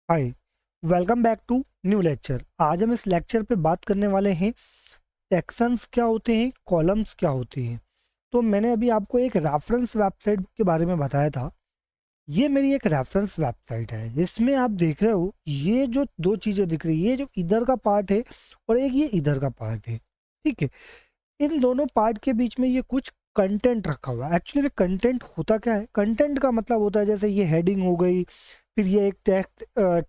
Hi, welcome back to new lecture. आज हम इस लेक्चर पे बात करने वाले हैं सेक्शंस क्या होते हैं, कॉलम्स क्या होते हैं। तो मैंने अभी आपको एक रेफरेंस वेबसाइट के बारे में बताया था। ये मेरी एक रेफरेंस वेबसाइट है। इसमें आप देख रहे हो ये जो दो चीज़ें दिख रही है, ये जो इधर का पार्ट है और एक ये इधर का पार्ट है। ठीक है, इन दोनों पार्ट के बीच में ये कुछ कंटेंट रखा हुआ है। एक्चुअली कंटेंट होता क्या है? कंटेंट का मतलब होता है जैसे ये हेडिंग हो गई, फिर ये एक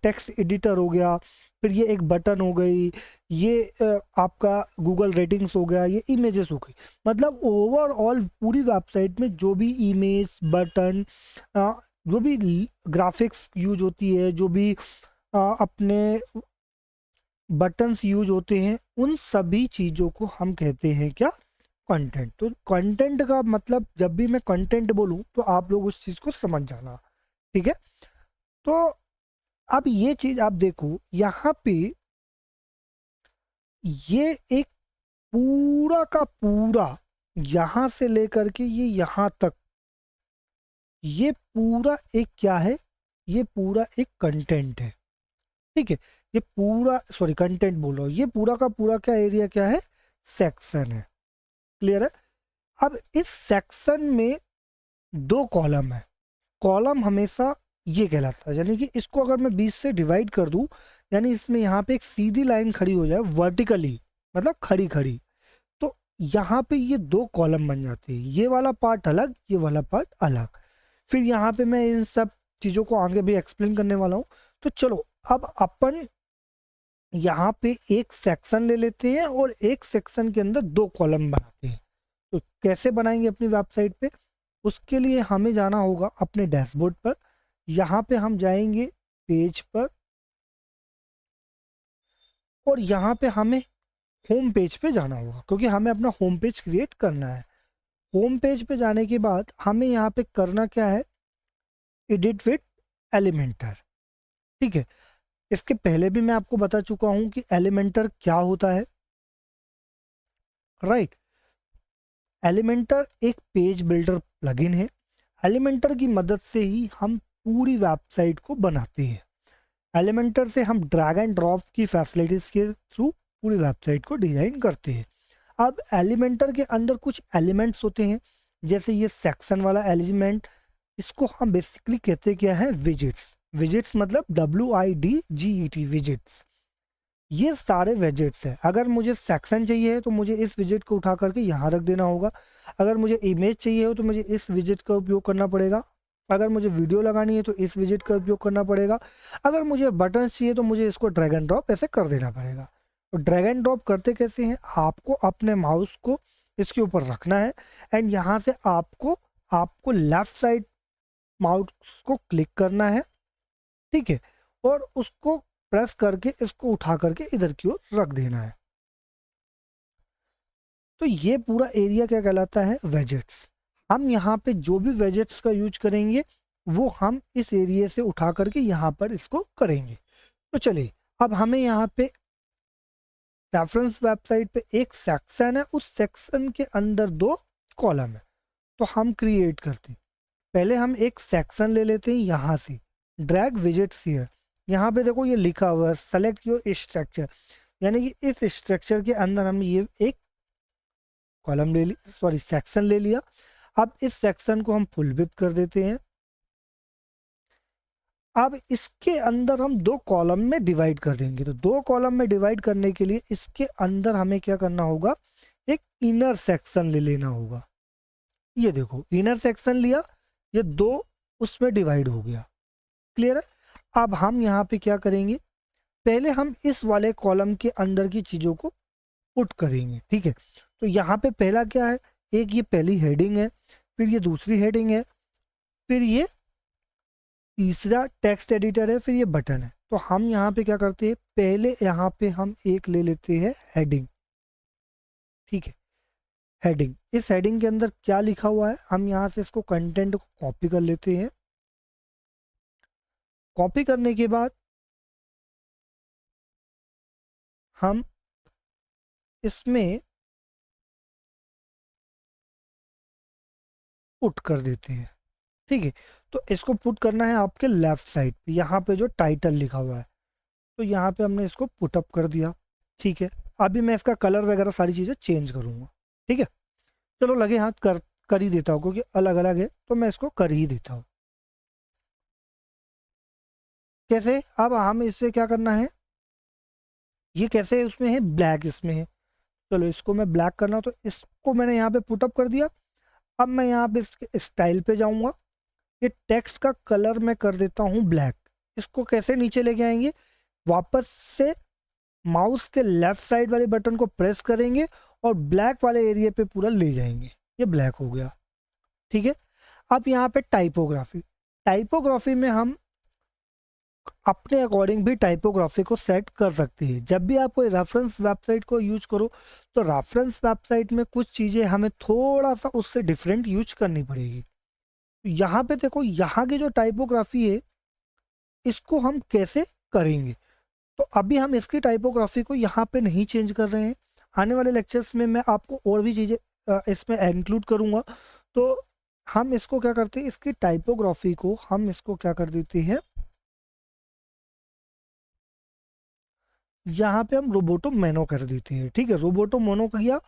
टेक्स्ट एडिटर हो गया, फिर ये एक बटन हो गई, ये आपका गूगल रेटिंग्स हो गया, ये इमेजेस हो गई। मतलब ओवरऑल पूरी वेबसाइट में जो भी इमेज बटन, जो भी ग्राफिक्स यूज होती है, जो भी अपने बटन्स यूज होते हैं, उन सभी चीज़ों को हम कहते हैं क्या? कंटेंट। तो कंटेंट का मतलब जब भी मैं कंटेंट बोलूं तो आप लोग उस चीज़ को समझ जाना। ठीक है, तो अब ये चीज आप देखो यहाँ पे, ये एक पूरा का पूरा यहां से लेकर के ये यहां तक, ये पूरा एक क्या है? ये पूरा एक कंटेंट है। ठीक है, ये पूरा, सॉरी कंटेंट बोल रहा हूं, ये पूरा का पूरा क्या एरिया क्या है? सेक्शन है। क्लियर है? अब इस सेक्शन में दो कॉलम है। कॉलम हमेशा ये कहलाता है, यानी कि इसको अगर मैं 20 से डिवाइड कर दूं, यानी इसमें यहाँ पे एक सीधी लाइन खड़ी हो जाए वर्टिकली, मतलब खड़ी खड़ी, तो यहाँ पे ये दो कॉलम बन जाते हैं। ये वाला पार्ट अलग, ये वाला पार्ट अलग। फिर यहाँ पे मैं इन सब चीज़ों को आगे भी एक्सप्लेन करने वाला हूँ। तो चलो अब अपन यहाँ पे एक सेक्शन ले लेते हैं और एक सेक्शन के अंदर दो कॉलम बनाते हैं। तो कैसे बनाएंगे अपनी वेबसाइट पे? उसके लिए हमें जाना होगा अपने डैशबोर्ड पर। यहाँ पे हम जाएंगे पेज पर, और यहाँ पे हमें होम पेज पे जाना होगा, क्योंकि हमें अपना होम पेज क्रिएट करना है। होम पेज पे जाने के बाद हमें यहाँ पे करना क्या है? Edit with Elementor. ठीक है, इसके पहले भी मैं आपको बता चुका हूँ कि एलिमेंटर क्या होता है। राइट, एलिमेंटर एक पेज बिल्डर प्लगइन है। एलिमेंटर की मदद से ही हम पूरी वेबसाइट को बनाते हैं। एलिमेंटर से हम ड्रैग एंड ड्रॉप की फैसिलिटीज के थ्रू पूरी वेबसाइट को डिजाइन करते हैं। अब एलिमेंटर के अंदर कुछ एलिमेंट्स होते हैं, जैसे ये सेक्शन वाला एलिमेंट, इसको हम बेसिकली कहते क्या है? विजिट्स। विजिट्स मतलब WIDGET, विजिट्स। ये सारे विजिट्स हैं। अगर मुझे सेक्शन चाहिए तो मुझे इस विजिट को उठा करके यहाँ रख देना होगा। अगर मुझे इमेज चाहिए हो तो मुझे इस विजिट का उपयोग करना पड़ेगा। अगर मुझे वीडियो लगानी है तो इस विजिट का उपयोग करना पड़ेगा। अगर मुझे बटन चाहिए तो मुझे इसको ड्रैग एंड ड्रॉप ऐसे कर देना पड़ेगा। तो ड्रैग एंड ड्रॉप करते कैसे हैं? आपको अपने माउस को इसके ऊपर रखना है, एंड यहाँ से आपको आपको लेफ्ट साइड माउस को क्लिक करना है। ठीक है, और उसको प्रेस करके इसको उठा करके इधर की ओर रख देना है। तो ये पूरा एरिया क्या कहलाता है? वेजेट्स। हम यहाँ पे जो भी वेजेट्स का यूज करेंगे वो हम इस एरिया से उठा करके यहाँ पर इसको करेंगे। तो चलिए, अब हमें यहाँ पे रेफरेंस वेबसाइट पे एक सेक्शन है, उस सेक्शन के अंदर दो कॉलम है। तो हम क्रिएट करते हैं, पहले हम एक सेक्शन ले लेते हैं यहाँ से, ड्रैग विजिट्स हियर। यहाँ पे देखो ये लिखा हुआ है सेलेक्ट योर स्ट्रक्चर, यानी कि इस स्ट्रक्चर के अंदर हमने ये एक कॉलम ले ली, सॉरी सेक्शन ले लिया। अब इस सेक्शन को हम फुल विड्थ कर देते हैं। अब इसके अंदर हम दो कॉलम में डिवाइड कर देंगे। तो दो कॉलम में डिवाइड करने के लिए इसके अंदर हमें क्या करना होगा? एक इनर सेक्शन ले लेना होगा। ये देखो इनर सेक्शन लिया, ये दो उसमें डिवाइड हो गया। क्लियर है? अब हम यहाँ पे क्या करेंगे? पहले हम इस वाले कॉलम के अंदर की चीजों को पुट करेंगे। ठीक है, तो यहाँ पे पहला क्या है? एक ये पहली हेडिंग है, फिर ये दूसरी हेडिंग है, फिर ये तीसरा टेक्स्ट एडिटर है, फिर ये बटन है। तो हम यहाँ पे क्या करते हैं? पहले यहाँ पे हम एक ले लेते हैं हेडिंग। ठीक है, हेडिंग, इस हेडिंग के अंदर क्या लिखा हुआ है हम यहाँ से इसको कंटेंट को कॉपी कर लेते हैं। कॉपी करने के बाद हम इसमें पुट कर देते हैं। ठीक है, तो इसको पुट करना है आपके लेफ्ट साइड पे, यहाँ पे जो टाइटल लिखा हुआ है, तो यहाँ पे हमने इसको पुटअप कर दिया। ठीक है, अभी मैं इसका कलर वगैरह सारी चीज़ें चेंज करूँगा। ठीक है, चलो लगे हाथ कर ही देता हूँ, क्योंकि अलग अलग है तो मैं इसको कर ही देता हूँ। कैसे, अब हमें इससे क्या करना है, ये कैसे उसमें है, ब्लैक इसमें है। चलो इसको मैं ब्लैक करना, तो इसको मैंने यहाँ पे पुटअप कर दिया। अब मैं यहाँ पे स्टाइल पे जाऊँगा, ये टेक्स्ट का कलर मैं कर देता हूँ ब्लैक। इसको कैसे नीचे लेके आएंगे, वापस से माउस के लेफ्ट साइड वाले बटन को प्रेस करेंगे और ब्लैक वाले एरिया पे पूरा ले जाएंगे, ये ब्लैक हो गया। ठीक है, अब यहाँ पे टाइपोग्राफी, टाइपोग्राफी में हम अपने अकॉर्डिंग भी टाइपोग्राफी को सेट कर सकते हैं। जब भी आप कोई रेफरेंस वेबसाइट को यूज करो, तो रेफरेंस वेबसाइट में कुछ चीज़ें हमें थोड़ा सा उससे डिफरेंट यूज करनी पड़ेगी। यहाँ पे देखो, यहाँ की जो टाइपोग्राफी है इसको हम कैसे करेंगे, तो अभी हम इसकी टाइपोग्राफी को यहाँ पे नहीं चेंज कर रहे हैं। आने वाले लेक्चर्स में मैं आपको और भी चीज़ें इसमें इंक्लूड करूँगा। तो हम इसको क्या करते हैं, इसकी टाइपोग्राफी को हम इसको क्या कर देते हैं, यहाँ पे हम रोबोटो मोनो कर देते हैं। ठीक है, रोबोटो मोनो किया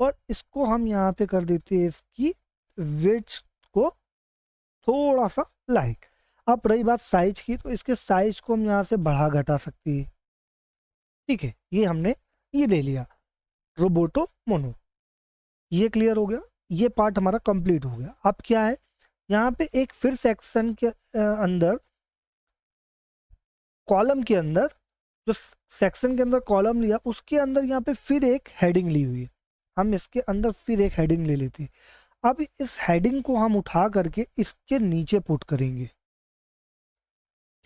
और इसको हम यहाँ पे कर देते हैं इसकी विड्थ को थोड़ा सा लाइट। अब रही बात साइज की, तो इसके साइज को हम यहाँ से बढ़ा घटा सकते हैं। ठीक है, ये हमने ये ले लिया रोबोटो मोनो, ये क्लियर हो गया, ये पार्ट हमारा कंप्लीट हो गया। अब क्या है, यहाँ पे एक फिर सेक्शन के अंदर, कॉलम के अंदर, जो सेक्शन के अंदर कॉलम लिया उसके अंदर यहाँ पे फिर एक हेडिंग ली हुई है, हम इसके अंदर फिर एक हेडिंग ले लेते हैं। अब इस हेडिंग को हम उठा करके इसके नीचे पुट करेंगे।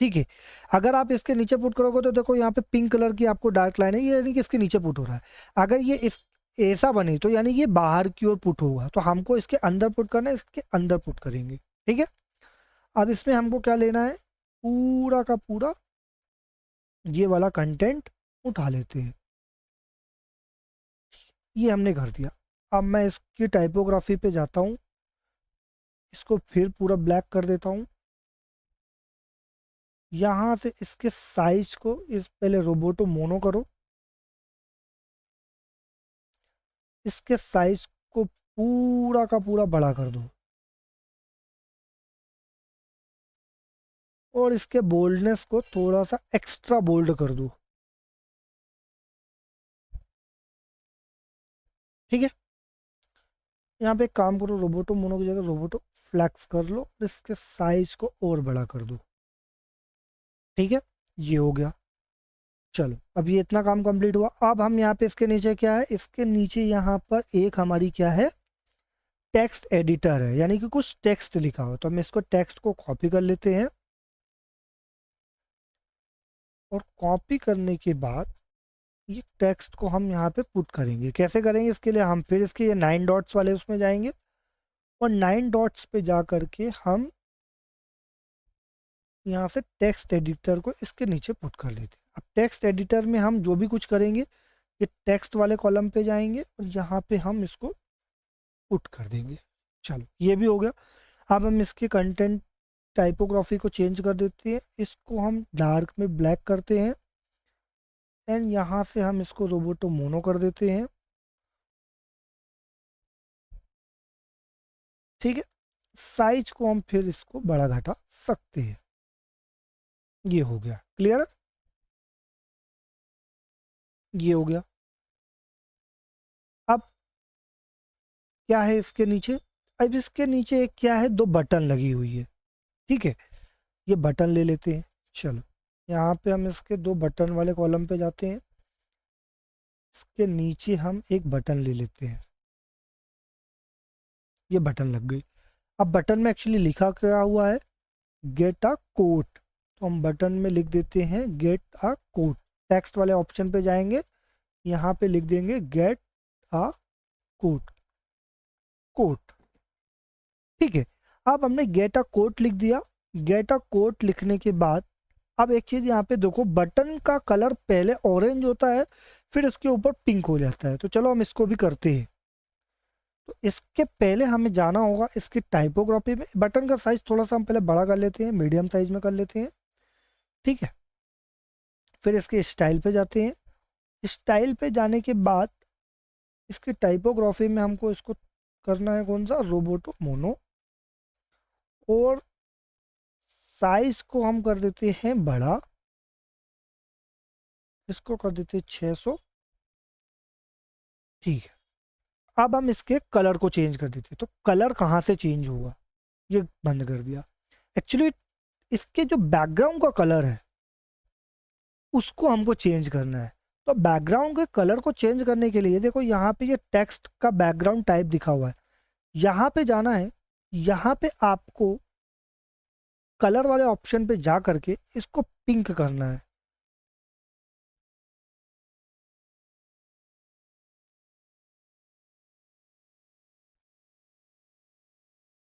ठीक है, अगर आप इसके नीचे पुट करोगे तो देखो यहाँ पे पिंक कलर की आपको डार्क लाइन है, ये यानी कि इसके नीचे पुट हो रहा है। अगर ये इस ऐसा बने तो यानी ये बाहर की ओर पुट होगा, तो हमको इसके अंदर पुट करना है, इसके अंदर पुट करेंगे। ठीक है, अब इसमें हमको क्या लेना है, पूरा का पूरा ये वाला कंटेंट उठा लेते हैं। ये हमने कर दिया। अब मैं इसकी टाइपोग्राफी पे जाता हूँ, इसको फिर पूरा ब्लैक कर देता हूँ। यहाँ से इसके साइज को इस पहले रोबोटो मोनो करो, इसके साइज को पूरा का पूरा बड़ा कर दो और इसके बोल्डनेस को थोड़ा सा एक्स्ट्रा बोल्ड कर दो। ठीक है, यहाँ पे एक काम करो, रोबोटो मोनो की जगह रोबोटो फ्लैक्स कर लो और इसके साइज को और बड़ा कर दो। ठीक है, ये हो गया। चलो अब ये इतना काम कंप्लीट हुआ। अब हम यहाँ पे इसके नीचे क्या है, इसके नीचे यहाँ पर एक हमारी क्या है, टेक्स्ट एडिटर है, यानी कि कुछ टेक्स्ट लिखा हो। तो हम इसको टेक्स्ट को कॉपी कर लेते हैं और कॉपी करने के बाद ये टेक्स्ट को हम यहाँ पे पुट करेंगे। कैसे करेंगे, इसके लिए हम फिर इसके ये 9 डॉट्स वाले उसमें जाएंगे और 9 डॉट्स पे जा करके हम यहाँ से टेक्स्ट एडिटर को इसके नीचे पुट कर लेते हैं। अब टेक्स्ट एडिटर में हम जो भी कुछ करेंगे, ये टेक्स्ट वाले कॉलम पे जाएंगे और यहाँ पे हम इसको पुट कर देंगे। चलो ये भी हो गया। अब हम इसके कंटेंट टाइपोग्राफी को चेंज कर देते हैं, इसको हम डार्क में ब्लैक करते हैं एंड यहाँ से हम इसको रोबोटो मोनो कर देते हैं। ठीक है, साइज को हम फिर इसको बड़ा घटा सकते हैं। ये हो गया क्लियर, ये हो गया। अब क्या है इसके नीचे, अब इसके नीचे एक क्या है, दो बटन लगी हुई है। ठीक है, ये बटन ले लेते हैं। चलो यहाँ पे हम इसके दो बटन वाले कॉलम पे जाते हैं, इसके नीचे हम एक बटन ले लेते हैं, ये बटन लग गई। अब बटन में एक्चुअली लिखा क्या हुआ है, गेट अ कोट, तो हम बटन में लिख देते हैं गेट अ कोट। टेक्स्ट वाले ऑप्शन पे जाएंगे, यहाँ पे लिख देंगे गेट अ कोट, कोट। ठीक है, अब हमने गेट अ कोट लिख दिया। गेट अ कोट लिखने के बाद अब एक चीज यहाँ पे देखो, बटन का कलर पहले ऑरेंज होता है फिर इसके ऊपर पिंक हो जाता है। तो चलो हम इसको भी करते हैं। तो इसके पहले हमें जाना होगा इसकी टाइपोग्राफी में। बटन का साइज थोड़ा सा हम पहले बड़ा कर लेते हैं, मीडियम साइज में कर लेते हैं, ठीक है। फिर इसके स्टाइल पे जाते हैं। स्टाइल पे जाने के बाद इसकी टाइपोग्राफी में हमको इसको करना है कौन सा, रोबोटो मोनो। और साइज को हम कर देते हैं बड़ा, इसको कर देते हैं 600, ठीक है। अब हम इसके कलर को चेंज कर देते हैं। तो कलर कहाँ से चेंज होगा, ये बंद कर दिया। एक्चुअली इसके जो बैकग्राउंड का कलर है उसको हमको चेंज करना है। तो बैकग्राउंड के कलर को चेंज करने के लिए देखो यहाँ पे ये टेक्स्ट का बैकग्राउंड टाइप दिखा हुआ है, यहाँ पे जाना है। यहाँ पे आपको कलर वाले ऑप्शन पे जा करके इसको पिंक करना है।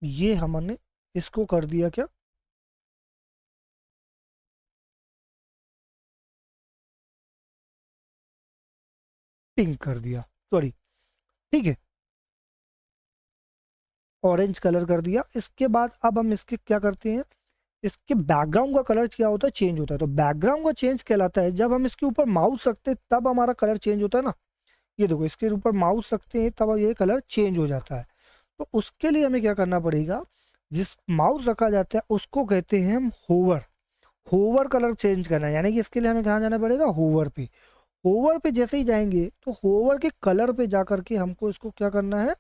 ये हमने इसको कर दिया क्या, पिंक कर दिया, सॉरी, ठीक है, ऑरेंज कलर कर दिया। इसके बाद अब हम इसके क्या करते हैं, इसके बैकग्राउंड का कलर क्या होता है, चेंज होता है। तो बैकग्राउंड का चेंज कहलाता है जब हम इसके ऊपर माउस रखते हैं तब हमारा कलर चेंज होता है ना। ये देखो इसके ऊपर माउस रखते हैं तब ये कलर चेंज हो जाता है। तो उसके लिए हमें क्या करना पड़ेगा, जिस माउस रखा जाता है उसको कहते हैं हम होवर। होवर कलर चेंज करना है, यानी कि इसके लिए हमें कहाँ जाना पड़ेगा, होवर पे। होवर पे जैसे ही जाएंगे तो होवर के कलर पे जा करके हमको इसको क्या करना है,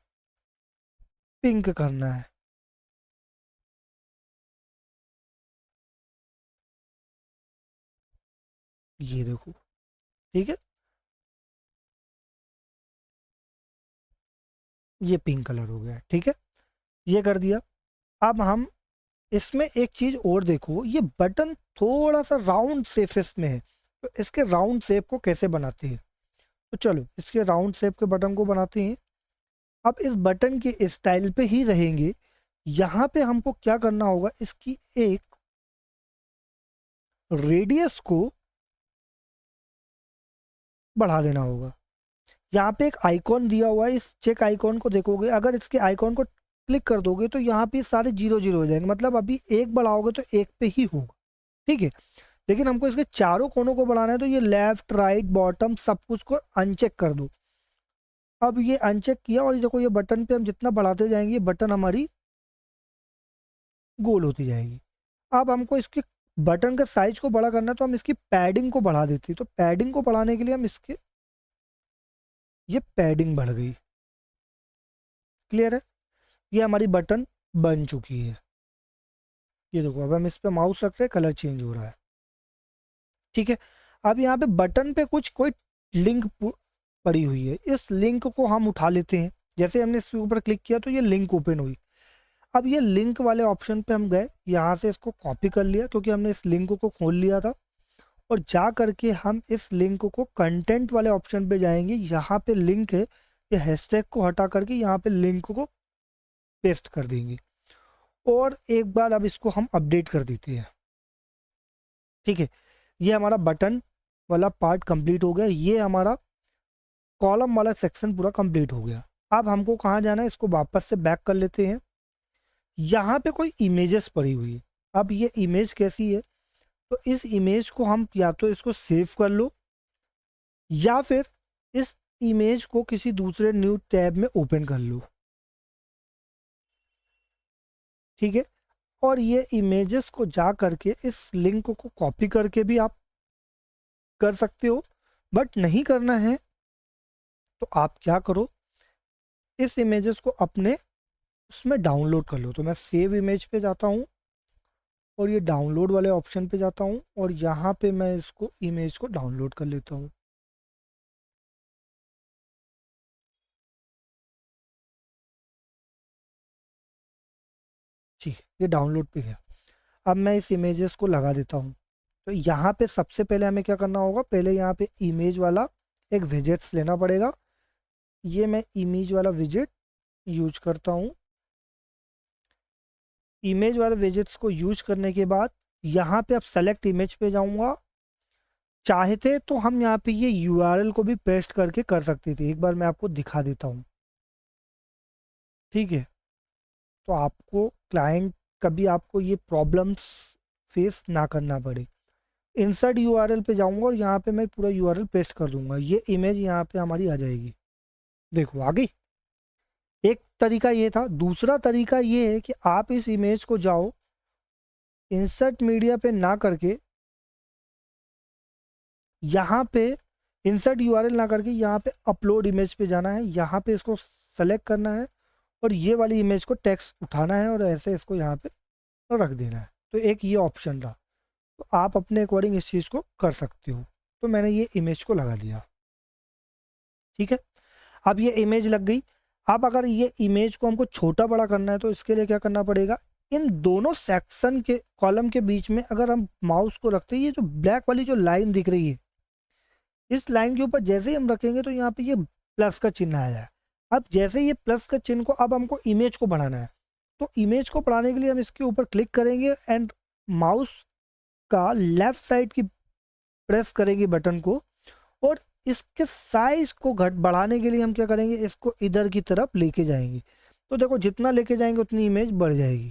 पिंक करना है। ये देखो, ठीक है, ये पिंक कलर हो गया है, ठीक है, ये कर दिया। अब हम इसमें एक चीज और देखो, ये बटन थोड़ा सा राउंड शेप में है। तो इसके राउंड शेप को कैसे बनाते हैं, तो चलो इसके राउंड शेप के बटन को बनाते हैं। अब इस बटन के स्टाइल पे ही रहेंगे। यहाँ पे हमको क्या करना होगा, इसकी एक रेडियस को बढ़ा देना होगा। यहाँ पे एक आइकॉन दिया हुआ है, इस चेक आइकॉन को देखोगे, अगर इसके आइकॉन को क्लिक कर दोगे तो यहाँ पे सारे जीरो जीरो हो जाएंगे, मतलब अभी एक बढ़ाओगे तो एक पे ही होगा, ठीक है। लेकिन हमको इसके चारों कोनों को बढ़ाना है, तो ये लेफ्ट राइट बॉटम सब कुछ को अनचेक कर दो। अब ये अनचेक किया और ये देखो, ये बटन पे हम जितना बढ़ाते जाएंगे ये बटन हमारी गोल होती जाएगी। अब हमको इसके बटन का साइज को बड़ा करना है, तो हम इसकी पैडिंग को बढ़ा देते हैं। तो पैडिंग को बढ़ाने के लिए हम इसके, ये पैडिंग बढ़ गई, क्लियर है, ये हमारी बटन बन चुकी है। ये देखो अब हम इस पे माउस रख रहे हैं, कलर चेंज हो रहा है, ठीक है। अब यहाँ पे बटन पे कुछ कोई लिंक पड़ी हुई है, इस लिंक को हम उठा लेते हैं। जैसे हमने इसके ऊपर क्लिक किया तो ये लिंक ओपन हुई। अब ये लिंक वाले ऑप्शन पे हम गए, यहाँ से इसको कॉपी कर लिया क्योंकि हमने इस लिंक को खोल लिया था। और जा करके हम इस लिंक को कंटेंट वाले ऑप्शन पे जाएंगे, यहाँ पे लिंक है, ये हैशटैग को हटा करके यहाँ पे लिंक को पेस्ट कर देंगे। और एक बार अब इसको हम अपडेट कर देते हैं, ठीक है। ये हमारा बटन वाला पार्ट कंप्लीट हो गया, ये हमारा कॉलम वाला सेक्शन पूरा कंप्लीट हो गया। अब हमको कहाँ जाना है, इसको वापस से बैक कर लेते हैं। यहाँ पे कोई इमेजेस पड़ी हुई है। अब ये इमेज कैसी है, तो इस इमेज को हम या तो इसको सेव कर लो, या फिर इस इमेज को किसी दूसरे न्यू टैब में ओपन कर लो, ठीक है। और ये इमेजेस को जा करके इस लिंक को कॉपी करके भी आप कर सकते हो, बट नहीं करना है तो आप क्या करो, इस इमेजेस को अपने उसमें डाउनलोड कर लो। तो मैं सेव इमेज पे जाता हूँ और ये डाउनलोड वाले ऑप्शन पे जाता हूँ और यहाँ पे मैं इसको इमेज को डाउनलोड कर लेता हूँ। ठीक है, ये डाउनलोड पे गया। अब मैं इस इमेजेस को लगा देता हूँ। तो यहाँ पे सबसे पहले हमें क्या करना होगा, पहले यहाँ पे इमेज वाला एक विजेट्स लेना पड़ेगा। ये मैं इमेज वाला विजेट यूज करता हूँ। इमेज वाले विजेट्स को यूज करने के बाद यहाँ पे अब सेलेक्ट इमेज पे जाऊँगा। चाहते तो हम यहाँ पे ये यूआरएल को भी पेस्ट करके कर सकते थे, एक बार मैं आपको दिखा देता हूँ। ठीक है। तो आपको क्लाइंट कभी आपको ये प्रॉब्लम्स फेस ना करना पड़े। इंसर्ट यूआरएल पे जाऊंगा और यहाँ पे मैं पूरा यूआरएल पेस्ट कर दूंगा, ये इमेज यहाँ पे हमारी आ जाएगी। देखो आ गई। एक तरीका ये था। दूसरा तरीका ये है कि आप इस इमेज को जाओ, इंसर्ट मीडिया पे ना करके यहाँ पे इंसर्ट यूआरएल ना करके यहाँ पे अपलोड इमेज पे जाना है, यहाँ पे इसको सेलेक्ट करना है और ये वाली इमेज को टेक्स्ट उठाना है और ऐसे इसको यहाँ पे रख देना है। तो एक ये ऑप्शन था। तो आप अपने अकॉर्डिंग इस चीज़ को कर सकते हो। तो मैंने ये इमेज को लगा दिया। ठीक है। अब ये इमेज लग गई। अब अगर ये इमेज को हमको छोटा बड़ा करना है तो इसके लिए क्या करना पड़ेगा, इन दोनों सेक्शन के कॉलम के बीच में अगर हम माउस को रखते हैं, ये जो ब्लैक वाली जो लाइन दिख रही है, इस लाइन के ऊपर जैसे ही हम रखेंगे तो यहाँ पे ये प्लस का चिन्ह आया है। अब जैसे ये प्लस का चिन्ह को अब हमको इमेज को बढ़ाना है, तो इमेज को बढ़ाने के लिए हम इसके ऊपर क्लिक करेंगे एंड माउस का लेफ्ट साइड की प्रेस करेंगे बटन को, और इसके साइज को घट बढ़ाने के लिए हम क्या करेंगे, इसको इधर की तरफ लेके जाएंगे। तो देखो जितना लेके जाएंगे उतनी इमेज बढ़ जाएगी।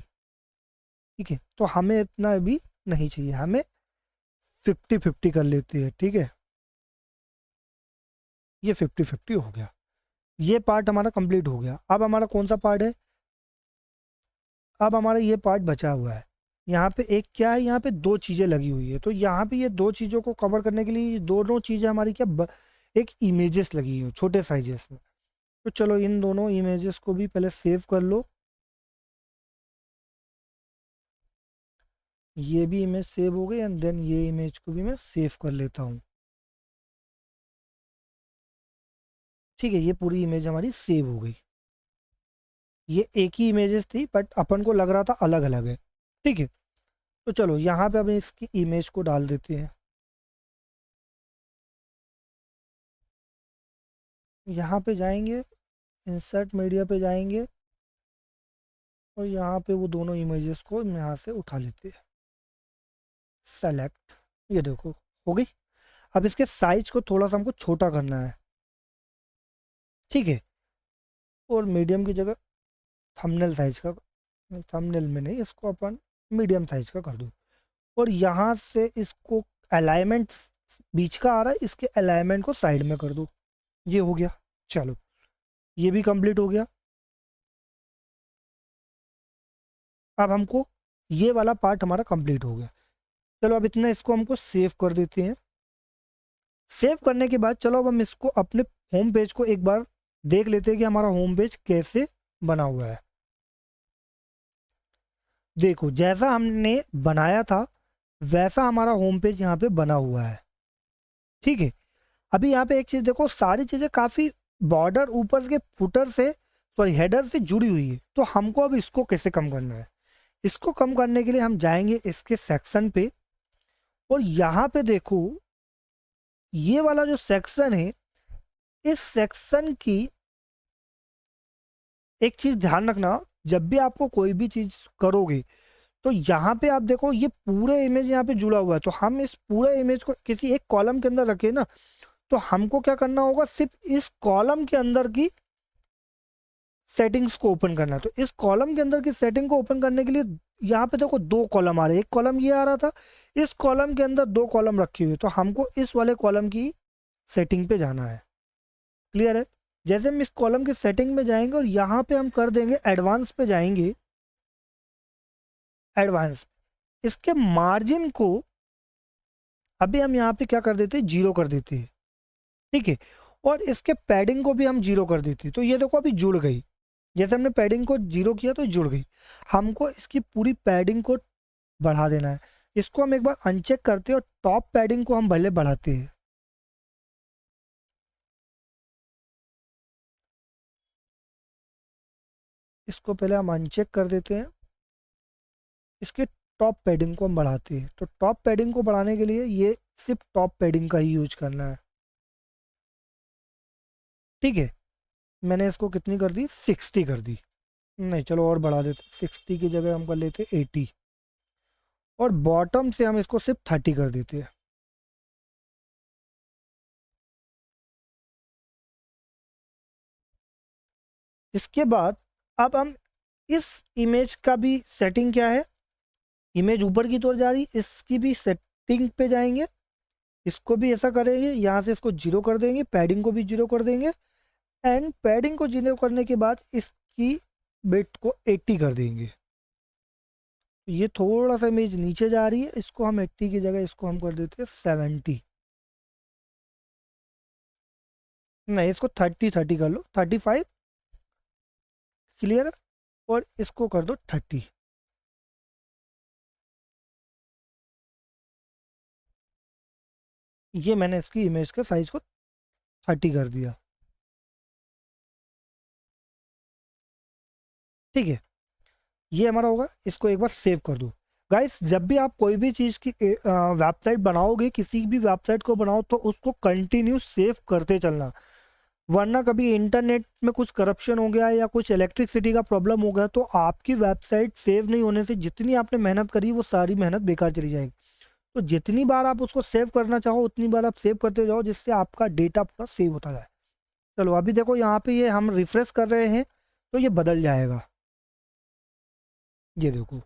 ठीक है। तो हमें इतना भी नहीं चाहिए, हमें 50-50 कर लेते हैं। ठीक है। ये 50-50 हो गया। ये पार्ट हमारा कंप्लीट हो गया। अब हमारा कौन सा पार्ट है, अब हमारा ये पार्ट बचा हुआ है। यहाँ पे एक क्या है, यहाँ पे दो चीज़ें लगी हुई है। तो यहाँ पे ये दो चीज़ों को कवर करने के लिए ये दोनों चीज़ें हमारी क्या एक इमेजेस लगी हुई छोटे साइजेस में। तो चलो इन दोनों इमेजेस को भी पहले सेव कर लो। ये भी इमेज सेव हो गई एंड देन ये इमेज को भी मैं सेव कर लेता हूँ। ठीक है। ये पूरी इमेज हमारी सेव हो गई। ये एक ही इमेजेस थी बट अपन को लग रहा था अलग अलग है। ठीक है। तो चलो यहाँ पे अब इसकी इमेज को डाल देते हैं। यहाँ पे जाएंगे, इंसर्ट मीडिया पे जाएंगे और यहाँ पे वो दोनों इमेजेस को हम यहाँ से उठा लेते हैं। सेलेक्ट, ये देखो हो गई। अब इसके साइज को थोड़ा सा हमको छोटा करना है। ठीक है। और मीडियम की जगह थंबनेल साइज का, थंबनेल में नहीं, इसको अपन मीडियम साइज का कर दो। और यहाँ से इसको अलाइनमेंट बीच का आ रहा है, इसके अलाइनमेंट को साइड में कर दो। ये हो गया। चलो ये भी कंप्लीट हो गया। अब हमको ये वाला पार्ट हमारा कंप्लीट हो गया। चलो अब इतना इसको हमको सेव कर देते हैं। सेव करने के बाद चलो अब हम इसको अपने होम पेज को एक बार देख लेते हैं कि हमारा होम पेज कैसे बना हुआ है। देखो जैसा हमने बनाया था वैसा हमारा होम पेज यहाँ पे बना हुआ है। ठीक है। अभी यहाँ पे एक चीज देखो, सारी चीजें काफी बॉर्डर ऊपर के फुटर से, सॉरी हेडर से जुड़ी हुई है। तो हमको अब इसको कैसे कम करना है, इसको कम करने के लिए हम जाएंगे इसके सेक्शन पे और यहाँ पे देखो ये वाला जो सेक्शन है, इस सेक्शन की एक चीज ध्यान रखना, जब भी आपको कोई भी चीज करोगे तो यहाँ पे आप देखो ये पूरे इमेज यहाँ पे जुड़ा हुआ है। तो हम इस पूरे इमेज को किसी एक कॉलम के अंदर रखें ना, तो हमको क्या करना होगा, सिर्फ इस कॉलम के अंदर की सेटिंग्स को ओपन करना है। तो इस कॉलम के अंदर की सेटिंग को ओपन करने के लिए यहाँ पे देखो दो कॉलम आ रहे हैं, एक कॉलम ये आ रहा था, इस कॉलम के अंदर दो कॉलम रखे हुए। तो हमको इस वाले कॉलम की सेटिंग पे जाना है। क्लियर है। जैसे हम इस कॉलम की सेटिंग में जाएंगे और यहाँ पे हम कर देंगे एडवांस पे जाएंगे, एडवांस इसके मार्जिन को अभी हम यहाँ पे क्या कर देते हैं, जीरो कर देते हैं। ठीक है। और इसके पैडिंग को भी हम जीरो कर देते हैं। तो ये देखो अभी जुड़ गई, जैसे हमने पैडिंग को जीरो किया तो जुड़ गई। हमको इसकी पूरी पैडिंग को बढ़ा देना है। इसको हम एक बार अनचेक करते हैं और टॉप पैडिंग को हम भले बढ़ाते हैं। इसको पहले हम अनचेक कर देते हैं, इसके टॉप पैडिंग को हम बढ़ाते हैं। तो टॉप पैडिंग को बढ़ाने के लिए ये सिर्फ टॉप पैडिंग का ही यूज करना है। ठीक है। मैंने इसको कितनी कर दी, 60 कर दी। नहीं चलो और बढ़ा देते, 60 की जगह हम कर लेते 80। और बॉटम से हम इसको सिर्फ 30 कर देते हैं। इसके बाद अब हम इस इमेज का भी सेटिंग क्या है, इमेज ऊपर की तरफ जा रही, इसकी भी सेटिंग पे जाएंगे, इसको भी ऐसा करेंगे, यहाँ से इसको 0 कर देंगे, पैडिंग को भी 0 कर देंगे, एंड पैडिंग को 0 करने के बाद इसकी बिट को 80 कर देंगे। ये थोड़ा सा इमेज नीचे जा रही है, इसको हम 80 की जगह इसको हम कर देते हैं 70, नहीं इसको 30 कर लो, 35 क्लियर, और इसको कर दो 30। ये मैंने इसकी इमेज के साइज को 30 कर दिया, ठीक है। ये हमारा होगा, इसको एक बार सेव कर दो। गाइस जब भी आप कोई भी चीज़ की वेबसाइट बनाओगे, किसी भी वेबसाइट को बनाओ तो उसको कंटिन्यू सेव करते चलना, वरना कभी इंटरनेट में कुछ करप्शन हो गया या कुछ इलेक्ट्रिसिटी का प्रॉब्लम हो गया तो आपकी वेबसाइट सेव नहीं होने से जितनी आपने मेहनत करी वो सारी मेहनत बेकार चली जाएगी। तो जितनी बार आप उसको सेव करना चाहो उतनी बार आप सेव करते जाओ, जिससे आपका डेटा पूरा सेव होता जाए। चलो अभी देखो यहाँ पे ये हम रिफ्रेश कर रहे हैं तो ये बदल जाएगा, ये देखो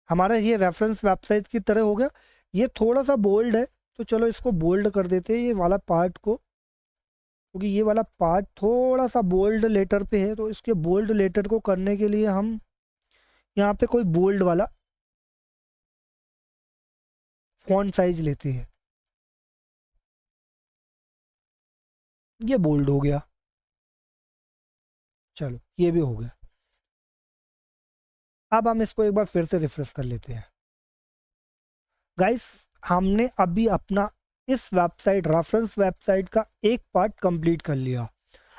हमारा ये रेफरेंस वेबसाइट की तरह हो गया। ये थोड़ा सा बोल्ड है तो चलो इसको बोल्ड कर देते हैं ये वाला पार्ट को, क्योंकि ये वाला पार्ट थोड़ा सा बोल्ड लेटर पे है, तो इसके बोल्ड लेटर को करने के लिए हम यहाँ पे कोई बोल्ड वाला फॉन्ट साइज लेते हैं। ये बोल्ड हो गया, चलो ये भी हो गया। अब हम इसको एक बार फिर से रिफ्रेश कर लेते हैं। गाइस हमने अभी अपना इस वेबसाइट रेफरेंस वेबसाइट का एक पार्ट कंप्लीट कर लिया।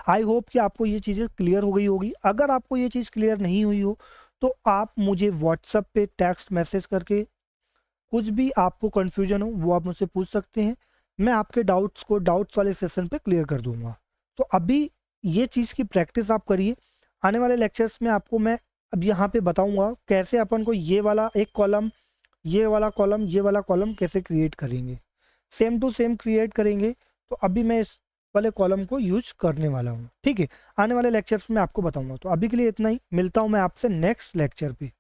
आई होप कि आपको ये चीज़ें क्लियर हो गई होगी। अगर आपको ये चीज़ क्लियर नहीं हुई हो तो आप मुझे व्हाट्सएप पे टेक्स्ट मैसेज करके कुछ भी आपको कन्फ्यूजन हो वो आप मुझसे पूछ सकते हैं, मैं आपके डाउट्स को डाउट्स वाले सेशन पे क्लियर कर दूंगा। तो अभी ये चीज़ की प्रैक्टिस आप करिए, आने वाले लेक्चर्स में आपको मैं अब यहाँ पे बताऊंगा कैसे अपन को ये वाला एक कॉलम, ये वाला कॉलम, ये वाला कॉलम कैसे क्रिएट करेंगे, सेम टू सेम क्रिएट करेंगे। तो अभी मैं इस वाले कॉलम को यूज करने वाला हूँ, ठीक है। आने वाले लेक्चर्स में आपको बताऊंगा। तो अभी के लिए इतना ही, मिलता हूँ मैं आपसे नेक्स्ट लेक्चर पे।